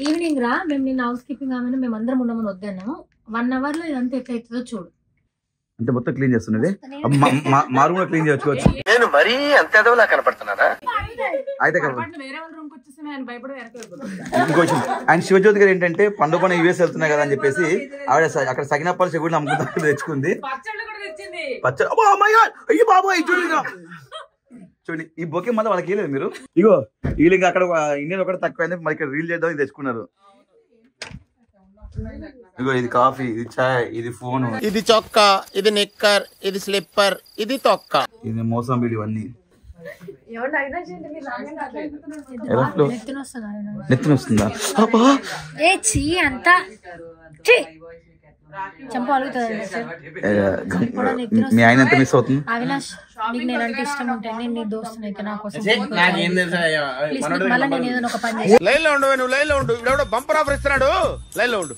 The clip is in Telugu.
ఈవినింగ్ రా, మేము నిన్న హౌస్ కీపింగ్ ఆమెను మేము అందరం ఉండమని వద్దన్నాము. 1 hour లో ఇదంతా ఎట్లయితుందో చూడు. అంటే మొత్తం క్లీన్ చేస్తున్నది. మా రూమ్ లో క్లీన్ చేసుకోవచ్చు. నేను మరీ అంత ఎదవలా కనపడుతున్నారా? అయితే ఇంకో విషయం, ఆయన శివజ్యోతి గారు ఏంటంటే పండుగ యూఎస్ వెళ్తున్నాయి కదా అని చెప్పేసి ఆవిడ అక్కడ సగినప్పాలు చెగుడు అమ్ముకుంటా తెచ్చుకుంది. అయ్యో బాబోయ్ చూడండి, ఈ బొకే మళ్ళీ వాళ్ళకి వేయలేదు మీరు. ఇగో వీళ్ళకి అక్కడ ఇండియన్ ఒకటి తక్కువైంది, మరి ఇక్కడ రీల్ చేద్దాం తెచ్చుకున్నారు. ఇగో ఇది కాఫీ, ఇది చాయ్, ఇది ఫోన్, ఇది చొక్కా, ఇది నిక్కర్, ఇది స్లిప్పర్, ఇది తొక్క, ఇది మోసం వీడి ఇవన్నీ నెత్తిన వస్తుందా? మీ ఆయన ఎంత మిస్ అవుతుంది? అవినాష్, నీకు నేనంటే ఇష్టం ఉంటే నేను నీ దోస్తుని అయితే నా కోసం మళ్ళీ నేను ఏదైనా ఒక పని చేసి లైన్ లో ఉండు, నువ్వు లైన్ లో ఉండు. బంపర్ ఆఫర్ ఇస్తున్నాడు, లైన్ లో ఉండు.